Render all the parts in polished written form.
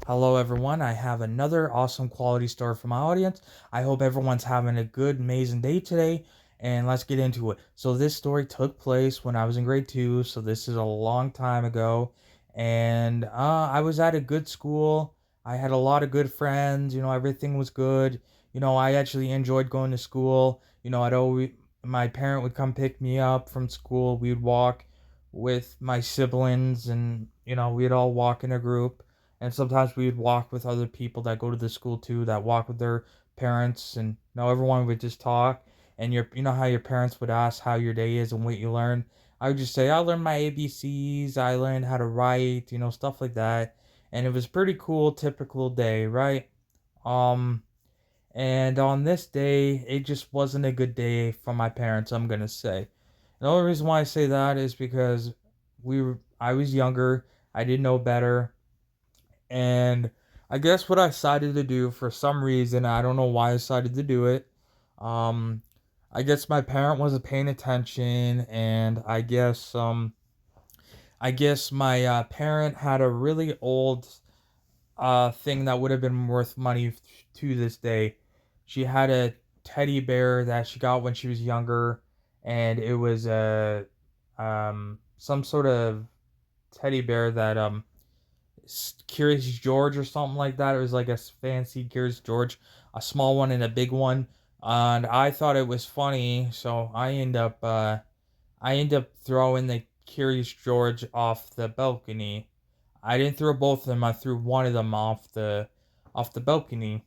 Hello, everyone. I have another awesome quality story for my audience. I hope everyone's having a good, amazing day today. And let's get into it. So, this story took place when I was in grade two. So, this is a long time ago. And I was at a good school. I had a lot of good friends. Everything was good. I actually enjoyed going to school. My parent would come pick me up from school. We would walk with my siblings, and, we'd all walk in a group, and sometimes we would walk with other people that go to the school too, that walk with their parents, and everyone would just talk. And how your parents would ask how your day is and what you learned. I would just say I learned my ABCs, I learned how to write, stuff like that. And it was pretty cool, typical day, right? Um, and on this day, it just wasn't a good day for my parents, I'm gonna say. The only reason why I say that is because I was younger, I didn't know better, and I guess what I decided to do for some reason, I don't know why I decided to do it. Um, I guess my parent wasn't paying attention, and I guess my parent had a really old thing that would have been worth money to this day. She had a teddy bear that she got when she was younger, and it was a some sort of teddy bear that Curious George or something like that. It was like a fancy Curious George, a small one and a big one. And I thought it was funny, so I end up throwing the Curious George off the balcony. I didn't throw both of them. I threw one of them off the balcony.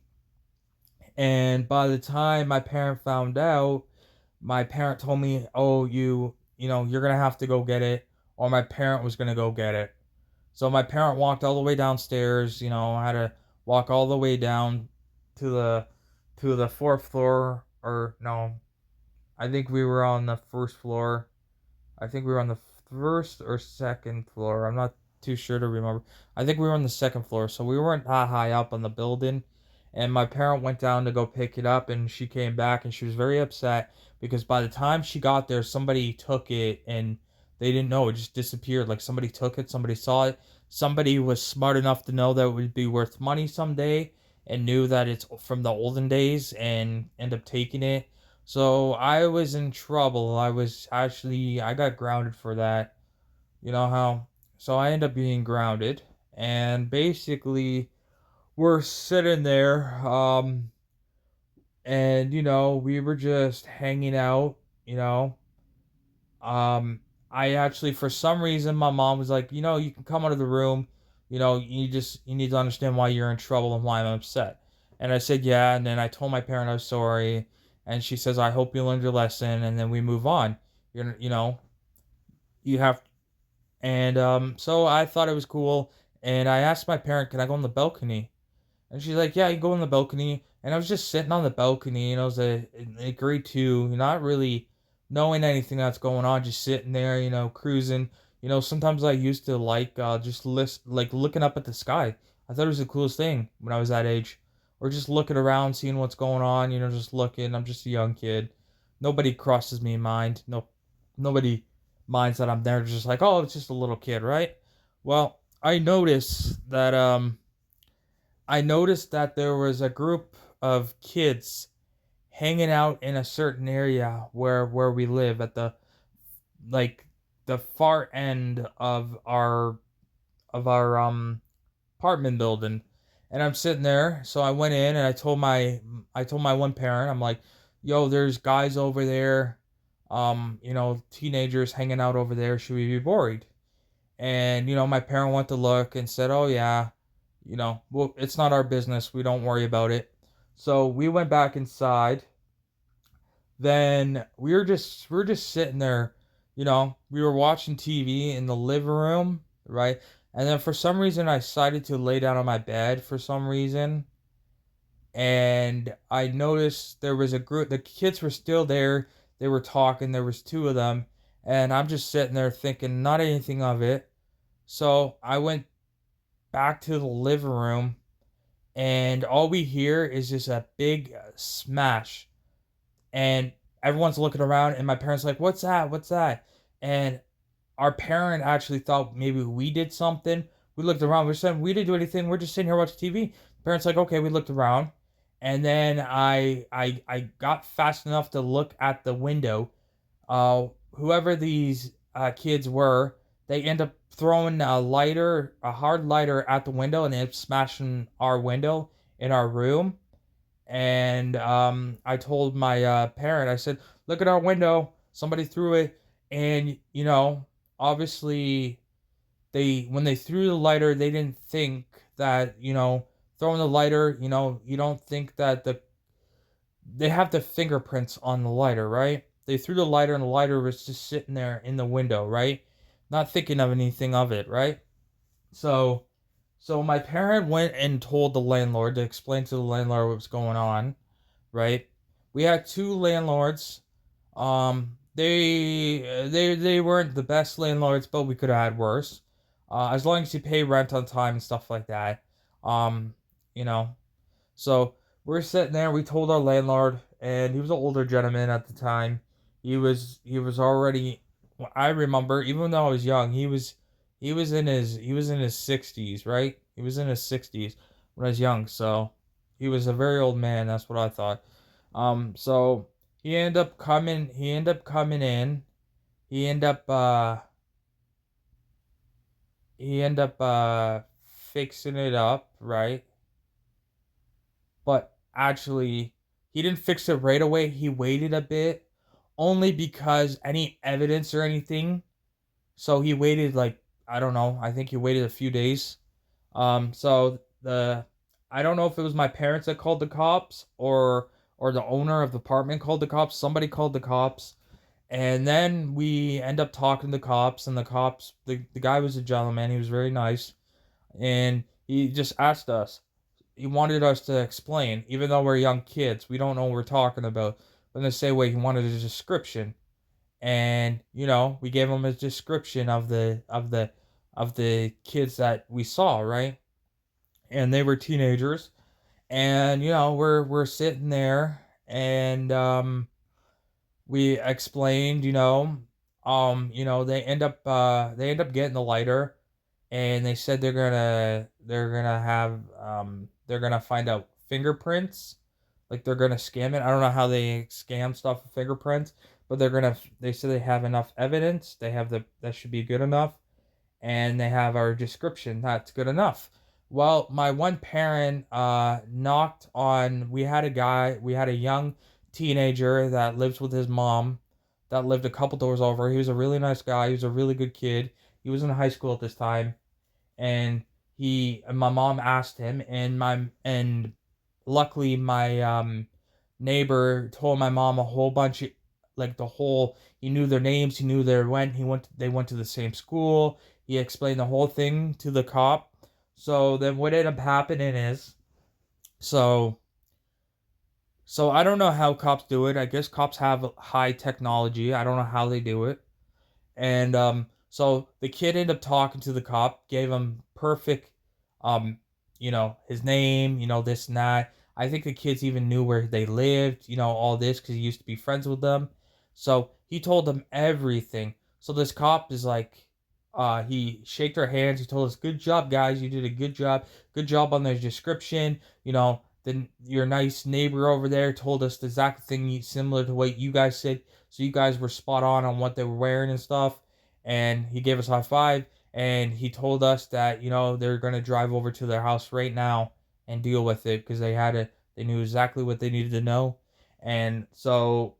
And by the time my parent found out, my parent told me, "Oh, you're gonna have to go get it," or my parent was gonna go get it. So my parent walked all the way downstairs. I had to walk all the way down to the fourth floor, or no, I think we were on the first floor. I think we were on the first or second floor. I'm not too sure to remember. I think we were on the second floor, so we weren't that high up on the building. And my parent went down to go pick it up, and she came back, and she was very upset because by the time she got there, somebody took it, and they didn't know. It just disappeared. Like somebody took it, somebody saw it. Somebody was smart enough to know that it would be worth money someday, and knew that it's from the olden days, and end up taking it. So I was in trouble. I got grounded for that. You know how? So I ended up being grounded. And basically, we're sitting there, and, we were just hanging out, you know. Um, I actually, for some reason, my mom was like, you can come out of the room. You need to understand why you're in trouble and why I'm upset. And I said, yeah. And then I told my parent I was sorry. And she says, I hope you learned your lesson. And then we move on. You're, you know, you have, and so I thought it was cool. And I asked my parent, can I go on the balcony? And she's like, yeah, you go on the balcony. And I was just sitting on the balcony, and I was in grade two, not really knowing anything that's going on, just sitting there, cruising. Sometimes I used to like just like looking up at the sky. I thought it was the coolest thing when I was that age, or just looking around, seeing what's going on. Just looking. I'm just a young kid. Nobody crosses me in mind. No, nobody minds that I'm there. Just like, oh, it's just a little kid, right? Well, I noticed that there was a group of kids hanging out in a certain area where we live at like the far end of our apartment building. And I'm sitting there, so I went in and I told my one parent, I'm like, yo, there's guys over there, teenagers hanging out over there, should we be worried? And my parent went to look and said, "Oh yeah, well, it's not our business. We don't worry about it." So we went back inside. Then we were just sitting there. We were watching TV in the living room, right? And then for some reason, I decided to lay down on my bed for some reason. And I noticed there was a group. The kids were still there. They were talking. There was two of them, and I'm just sitting there thinking not anything of it. So I went back to the living room, and all we hear is just a big smash. And everyone's looking around, and my parents are like, "What's that? What's that?" And our parent actually thought maybe we did something, We looked around. We said we didn't do anything. We're just sitting here watching TV. Parents like, okay. We looked around, and then I got fast enough to look at the window. Whoever these kids were, they end up throwing a lighter, a hard lighter, at the window, and they end up smashing our window in our room. And I told my parent, I said, "Look at our window. Somebody threw it." And obviously, they when they threw the lighter, they didn't think that throwing the lighter. You don't think that they have the fingerprints on the lighter, right? They threw the lighter, and the lighter was just sitting there in the window, right? Not thinking of anything of it, right? So, so my parent went and told the landlord to explain to the landlord what was going on, right? We had two landlords. They weren't the best landlords, but we could have had worse. As long as you pay rent on time and stuff like that. Um, you know, so we're sitting there. We told our landlord, and he was an older gentleman at the time. He was already. I remember, even though I was young, he was in his 60s, right? He was in his 60s when I was young, so he was a very old man. That's what I thought. So he ended up coming. He ended up coming in. He ended up. Fixing it up, right? But actually, he didn't fix it right away. He waited a bit, only because any evidence or anything. So he waited, like, I don't know. I think he waited a few days. So I don't know if it was my parents that called the cops, or the owner of the apartment called the cops. Somebody called the cops, and then we end up talking to the cops, and the guy was a gentleman. He was very nice, and he just asked us. He wanted us to explain, even though we're young kids, we don't know what we're talking about. But in the same way, he wanted a description, and we gave him a description of the kids that we saw, right? And they were teenagers, and we're sitting there, and we explained, they end up getting the lighter, and they said they're gonna find out fingerprints, like they're gonna scam it. I don't know how they scam stuff with fingerprints, but they said they have enough evidence. That should be good enough, and they have our description. That's good enough. Well, my one parent knocked on. We had a young teenager that lives with his mom, that lived a couple doors over. He was a really nice guy. He was a really good kid. He was in high school at this time, and my mom asked him, and luckily my neighbor told my mom a whole bunch of, like, he knew their names, he knew they went to the same school. He explained the whole thing to the cop. So then what ended up happening is, so so I don't know how cops do it. I guess cops have high technology. I don't know how they do it. And so the kid ended up talking to the cop, gave him perfect, his name, this and that. I think the kids even knew where they lived, all this, because he used to be friends with them. So he told them everything. So this cop is like, he shaked our hands. He told us, "Good job, guys. You did a good job. Good job on the description. Then your nice neighbor over there told us the exact thing similar to what you guys said. So you guys were spot on what they were wearing and stuff." And he gave us a high five, and he told us that they're gonna drive over to their house right now and deal with it, because they knew exactly what they needed to know. And so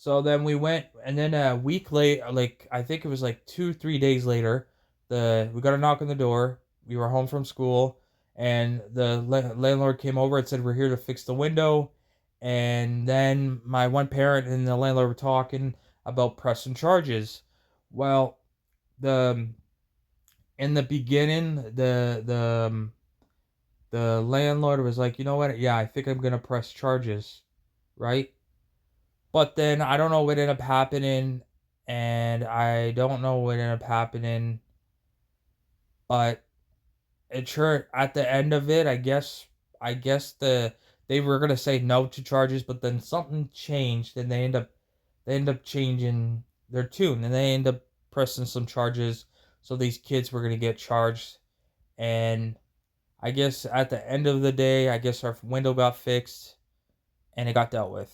then we went, and then a week later, like I think it was like 2 3 days later, we got a knock on the door. We were home from school, and the landlord came over and said, "We're here to fix the window." And then my one parent and the landlord were talking about pressing charges. Well, the in the beginning, the landlord was like, "You know what? Yeah, I think I'm gonna press charges, right?" But then I don't know what ended up happening, and I don't know what ended up happening, but it sure at the end of it, I guess they were gonna say no to charges, but then something changed, and they end up changing their tune, and they end up pressing some charges. So these kids were gonna get charged, And I guess at the end of the day, I guess our window got fixed and it got dealt with.